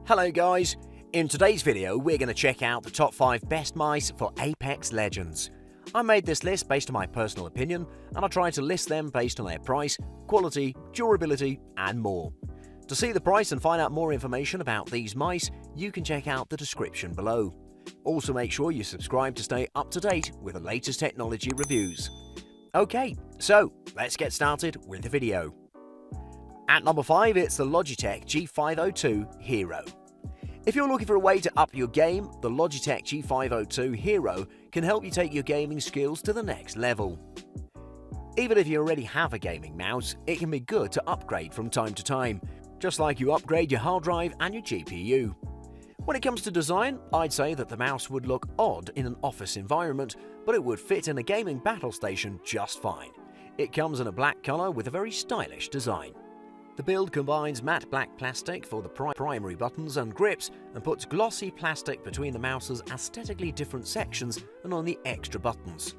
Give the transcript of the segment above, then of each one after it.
Hello guys, in today's video we're going to check out the top 5 best mice for Apex Legends. I made this list based on my personal opinion and I tried to list them based on their price, quality, durability and more. To see the price and find out more information about these mice, you can check out the description below. Also make sure you subscribe to stay up to date with the latest technology reviews. Okay, so let's get started with the video. At number 5, it's the Logitech G502 Hero. If you're looking for a way to up your game, the Logitech G502 Hero can help you take your gaming skills to the next level. Even if you already have a gaming mouse, it can be good to upgrade from time to time, just like you upgrade your hard drive and your GPU. When it comes to design, I'd say that the mouse would look odd in an office environment, but it would fit in a gaming battle station just fine. It comes in a black color with a very stylish design. The build combines matte black plastic for the primary buttons and grips and puts glossy plastic between the mouse's aesthetically different sections and on the extra buttons.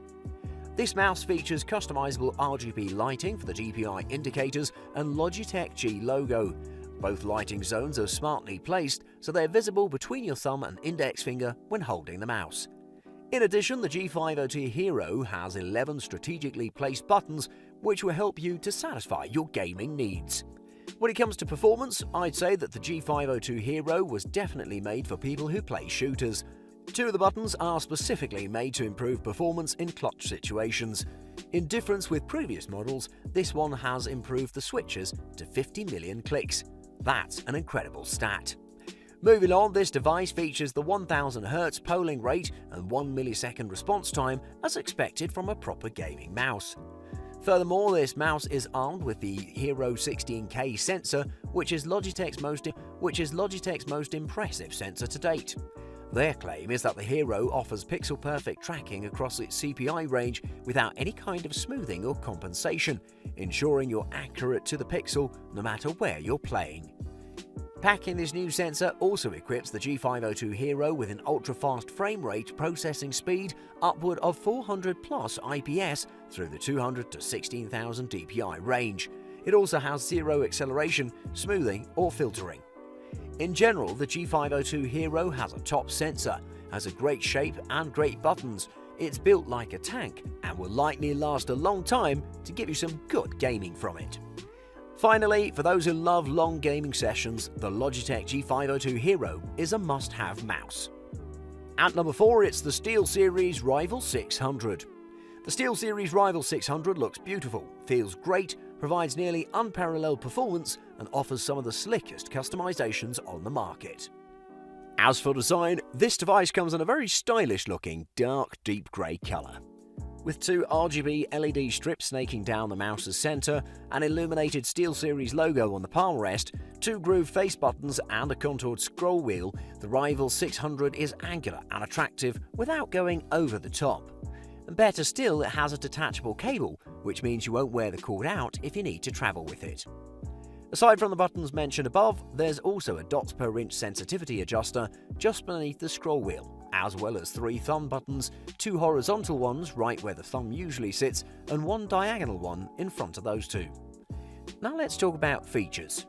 This mouse features customizable RGB lighting for the DPI indicators and Logitech G logo. Both lighting zones are smartly placed so they're visible between your thumb and index finger when holding the mouse. In addition, the G502 Hero has 11 strategically placed buttons which will help you to satisfy your gaming needs. When it comes to performance, I'd say that the G502 Hero was definitely made for people who play shooters. 2 of the buttons are specifically made to improve performance in clutch situations. In difference with previous models, this one has improved the switches to 50 million clicks. That's an incredible stat. Moving on, this device features the 1000 Hz polling rate and 1 millisecond response time as expected from a proper gaming mouse. Furthermore, this mouse is armed with the Hero 16K sensor, which is Logitech's most impressive sensor to date. Their claim is that the Hero offers pixel-perfect tracking across its CPI range without any kind of smoothing or compensation, ensuring you're accurate to the pixel no matter where you're playing. Packing this new sensor also equips the G502 Hero with an ultra-fast frame rate processing speed upward of 400 plus IPS through the 200 to 16,000 DPI range. It also has zero acceleration, smoothing or filtering. In general, the G502 Hero has a top sensor, has a great shape and great buttons. It's built like a tank and will likely last a long time to give you some good gaming from it. Finally, for those who love long gaming sessions, the Logitech G502 Hero is a must-have mouse. At number 4, it's the SteelSeries Rival 600. The SteelSeries Rival 600 looks beautiful, feels great, provides nearly unparalleled performance, and offers some of the slickest customizations on the market. As for design, this device comes in a very stylish-looking, dark, deep grey color. With 2 RGB LED strips snaking down the mouse's center, an illuminated SteelSeries logo on the palm rest, 2 grooved face buttons and a contoured scroll wheel, the Rival 600 is angular and attractive without going over the top. And better still, it has a detachable cable, which means you won't wear the cord out if you need to travel with it. Aside from the buttons mentioned above, there's also a dots per inch sensitivity adjuster just beneath the scroll wheel, as well as 3 thumb buttons, 2 horizontal ones right where the thumb usually sits, and 1 diagonal one in front of those 2. Now let's talk about features.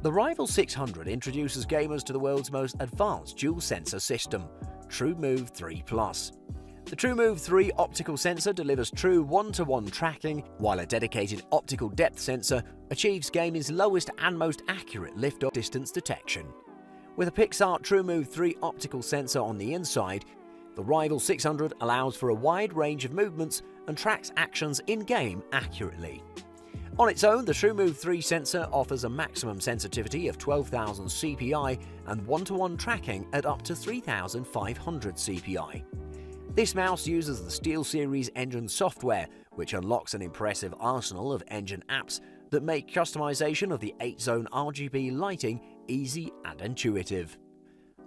The Rival 600 introduces gamers to the world's most advanced dual sensor system, TrueMove 3 Plus. The TrueMove 3 optical sensor delivers true one-to-one tracking, while a dedicated optical depth sensor achieves gaming's lowest and most accurate lift-off distance detection. With a Pixart TrueMove 3 optical sensor on the inside, the Rival 600 allows for a wide range of movements and tracks actions in-game accurately. On its own, the TrueMove 3 sensor offers a maximum sensitivity of 12,000 CPI and one-to-one tracking at up to 3,500 CPI. This mouse uses the SteelSeries Engine software, which unlocks an impressive arsenal of engine apps that make customization of the 8-zone RGB lighting easy and intuitive.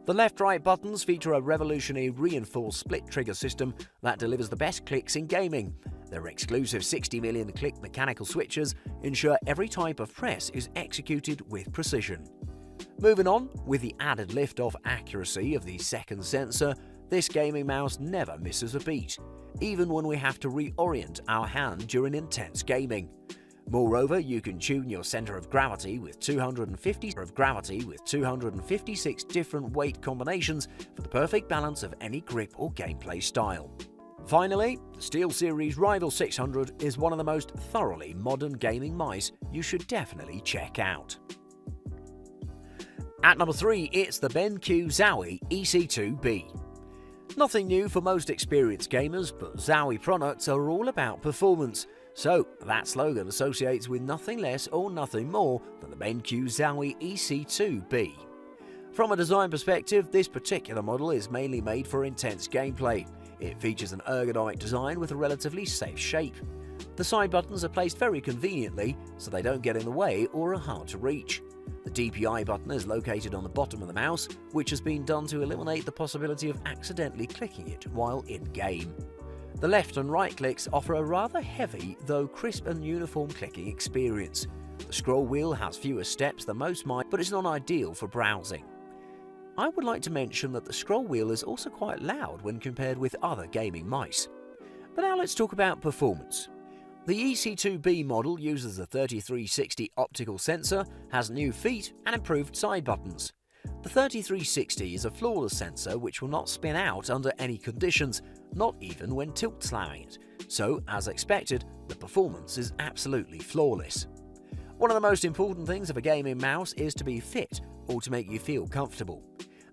The left-right buttons feature a revolutionary reinforced split trigger system that delivers the best clicks in gaming. Their exclusive 60 million click mechanical switches ensure every type of press is executed with precision. Moving on, with the added lift-off accuracy of the second sensor, this gaming mouse never misses a beat, even when we have to reorient our hand during intense gaming. Moreover, you can tune your center of gravity with 256 different weight combinations for the perfect balance of any grip or gameplay style. Finally, the SteelSeries Rival 600 is one of the most thoroughly modern gaming mice you should definitely check out. At number 3, it's the BenQ Zowie EC2B. Nothing new for most experienced gamers, but Zowie products are all about performance, so that slogan associates with nothing less or nothing more than the BenQ Zowie EC2B. From a design perspective, this particular model is mainly made for intense gameplay. It features an ergonomic design with a relatively safe shape. The side buttons are placed very conveniently, so they don't get in the way or are hard to reach. The DPI button is located on the bottom of the mouse, which has been done to eliminate the possibility of accidentally clicking it while in-game. The left and right clicks offer a rather heavy, though crisp and uniform clicking experience. The scroll wheel has fewer steps than most mice, but it's not ideal for browsing. I would like to mention that the scroll wheel is also quite loud when compared with other gaming mice. But now let's talk about performance. The EC2B model uses a 3360 optical sensor, has new feet and improved side buttons. The 3360 is a flawless sensor which will not spin out under any conditions, not even when tilt slamming it, so as expected, the performance is absolutely flawless. One of the most important things of a gaming mouse is to be fit or to make you feel comfortable.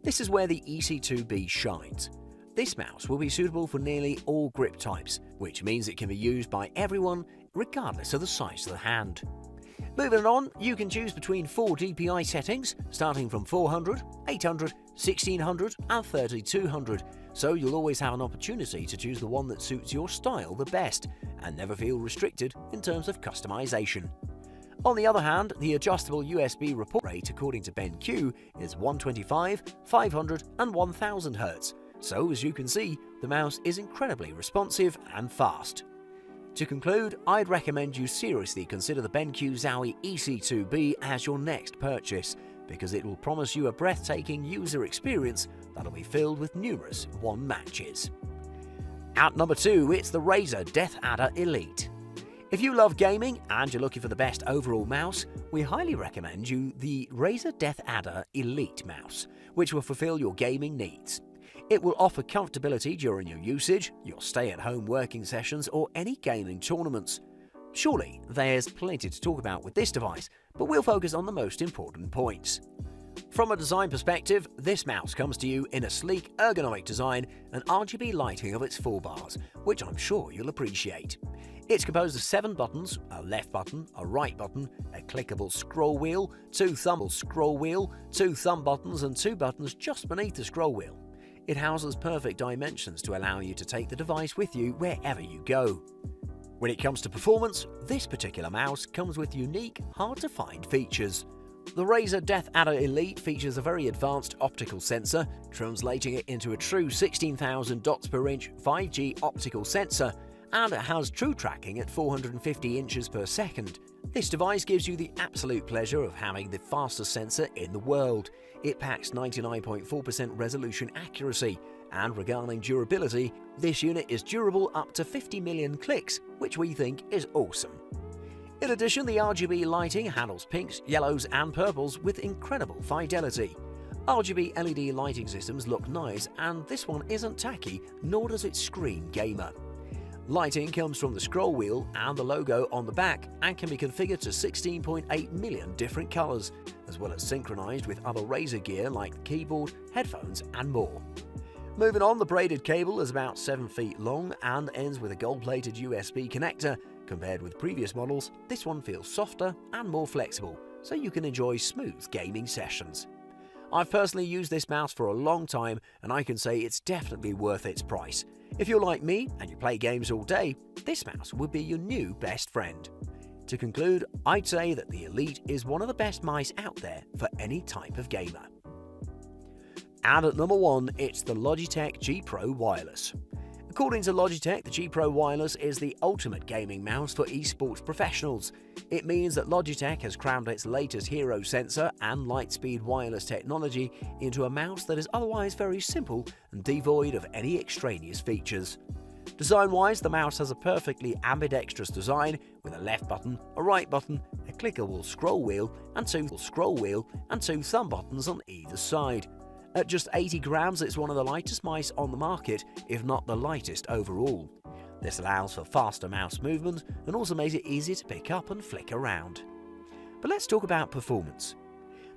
This is where the EC2B shines. This mouse will be suitable for nearly all grip types, which means it can be used by everyone regardless of the size of the hand. Moving on, you can choose between 4 DPI settings, starting from 400, 800, 1600 and 3200, so you'll always have an opportunity to choose the one that suits your style the best and never feel restricted in terms of customization. On the other hand, the adjustable USB report rate according to BenQ is 125, 500 and 1000 Hz, so as you can see, the mouse is incredibly responsive and fast. To conclude, I'd recommend you seriously consider the BenQ Zowie EC2B as your next purchase, because it will promise you a breathtaking user experience that'll be filled with numerous one matches. At number 2, it's the Razer DeathAdder Elite. If you love gaming and you're looking for the best overall mouse, we highly recommend you the Razer DeathAdder Elite mouse, which will fulfill your gaming needs. It will offer comfortability during your usage, your stay-at-home working sessions or any gaming tournaments. Surely, there's plenty to talk about with this device, but we'll focus on the most important points. From a design perspective, this mouse comes to you in a sleek, ergonomic design and RGB lighting of its 4 bars, which I'm sure you'll appreciate. It's composed of 7 buttons, a left button, a right button, a clickable scroll wheel, 2 thumb scroll wheel, 2 thumb buttons and 2 buttons just beneath the scroll wheel. It houses perfect dimensions to allow you to take the device with you wherever you go. When it comes to performance, this particular mouse comes with unique, hard-to-find features. The Razer DeathAdder Elite features a very advanced optical sensor, translating it into a true 16,000 dots per inch 5G optical sensor, and it has true tracking at 450 inches per second. This device gives you the absolute pleasure of having the fastest sensor in the world. It packs 99.4% resolution accuracy, and regarding durability, this unit is durable up to 50 million clicks, which we think is awesome. In addition, the RGB lighting handles pinks, yellows and purples with incredible fidelity. RGB LED lighting systems look nice, and this one isn't tacky, nor does it scream gamer. Lighting comes from the scroll wheel and the logo on the back and can be configured to 16.8 million different colors, as well as synchronized with other Razer gear like the keyboard, headphones and more. Moving on, the braided cable is about 7 feet long and ends with a gold-plated USB connector. Compared with previous models, this one feels softer and more flexible, so you can enjoy smooth gaming sessions. I've personally used this mouse for a long time, and I can say it's definitely worth its price. If you're like me and you play games all day, this mouse would be your new best friend. To conclude, I'd say that the Elite is one of the best mice out there for any type of gamer. And at number 1, it's the Logitech G Pro Wireless. According to Logitech, the G Pro Wireless is the ultimate gaming mouse for esports professionals. It means that Logitech has crammed its latest hero sensor and light-speed wireless technology into a mouse that is otherwise very simple and devoid of any extraneous features. Design-wise, the mouse has a perfectly ambidextrous design with a left button, a right button, a clickable scroll wheel, and two thumb buttons on either side. At just 80 grams, it's one of the lightest mice on the market, if not the lightest overall. This allows for faster mouse movement and also makes it easy to pick up and flick around. But let's talk about performance.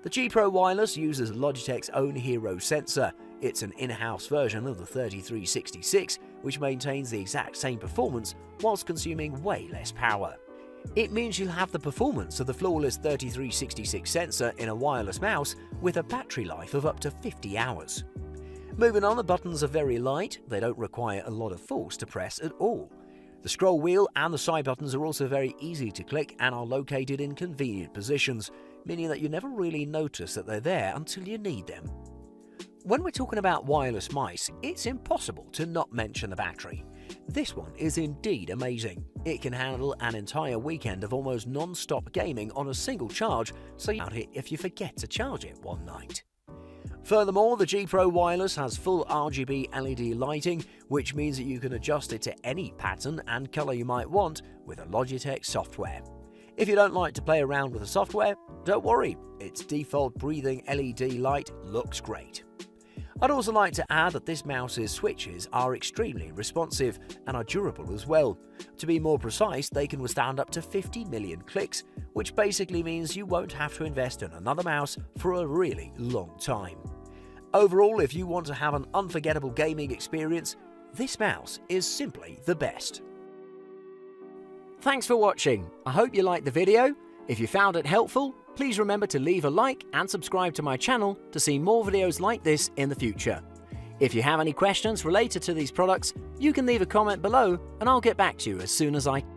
The G Pro Wireless uses Logitech's own Hero sensor. It's an in-house version of the 3366, which maintains the exact same performance whilst consuming way less power. It means you'll have the performance of the flawless 3366 sensor in a wireless mouse with a battery life of up to 50 hours. Moving on, the buttons are very light, they don't require a lot of force to press at all. The scroll wheel and the side buttons are also very easy to click and are located in convenient positions, meaning that you never really notice that they're there until you need them. When we're talking about wireless mice, it's impossible to not mention the battery. This one is indeed amazing. It can handle an entire weekend of almost non-stop gaming on a single charge, so you it if you forget to charge it one night. Furthermore, the G Pro Wireless has full RGB LED lighting, which means that you can adjust it to any pattern and color you might want with a Logitech software. If you don't like to play around with the software, don't worry, its default breathing LED light looks great. I'd also like to add that this mouse's switches are extremely responsive and are durable as well. To be more precise, they can withstand up to 50 million clicks, which basically means you won't have to invest in another mouse for a really long time. Overall, if you want to have an unforgettable gaming experience, this mouse is simply the best. Thanks for watching. I hope you liked the video. If you found it helpful, please remember to leave a like and subscribe to my channel to see more videos like this in the future. If you have any questions related to these products, you can leave a comment below and I'll get back to you as soon as I can.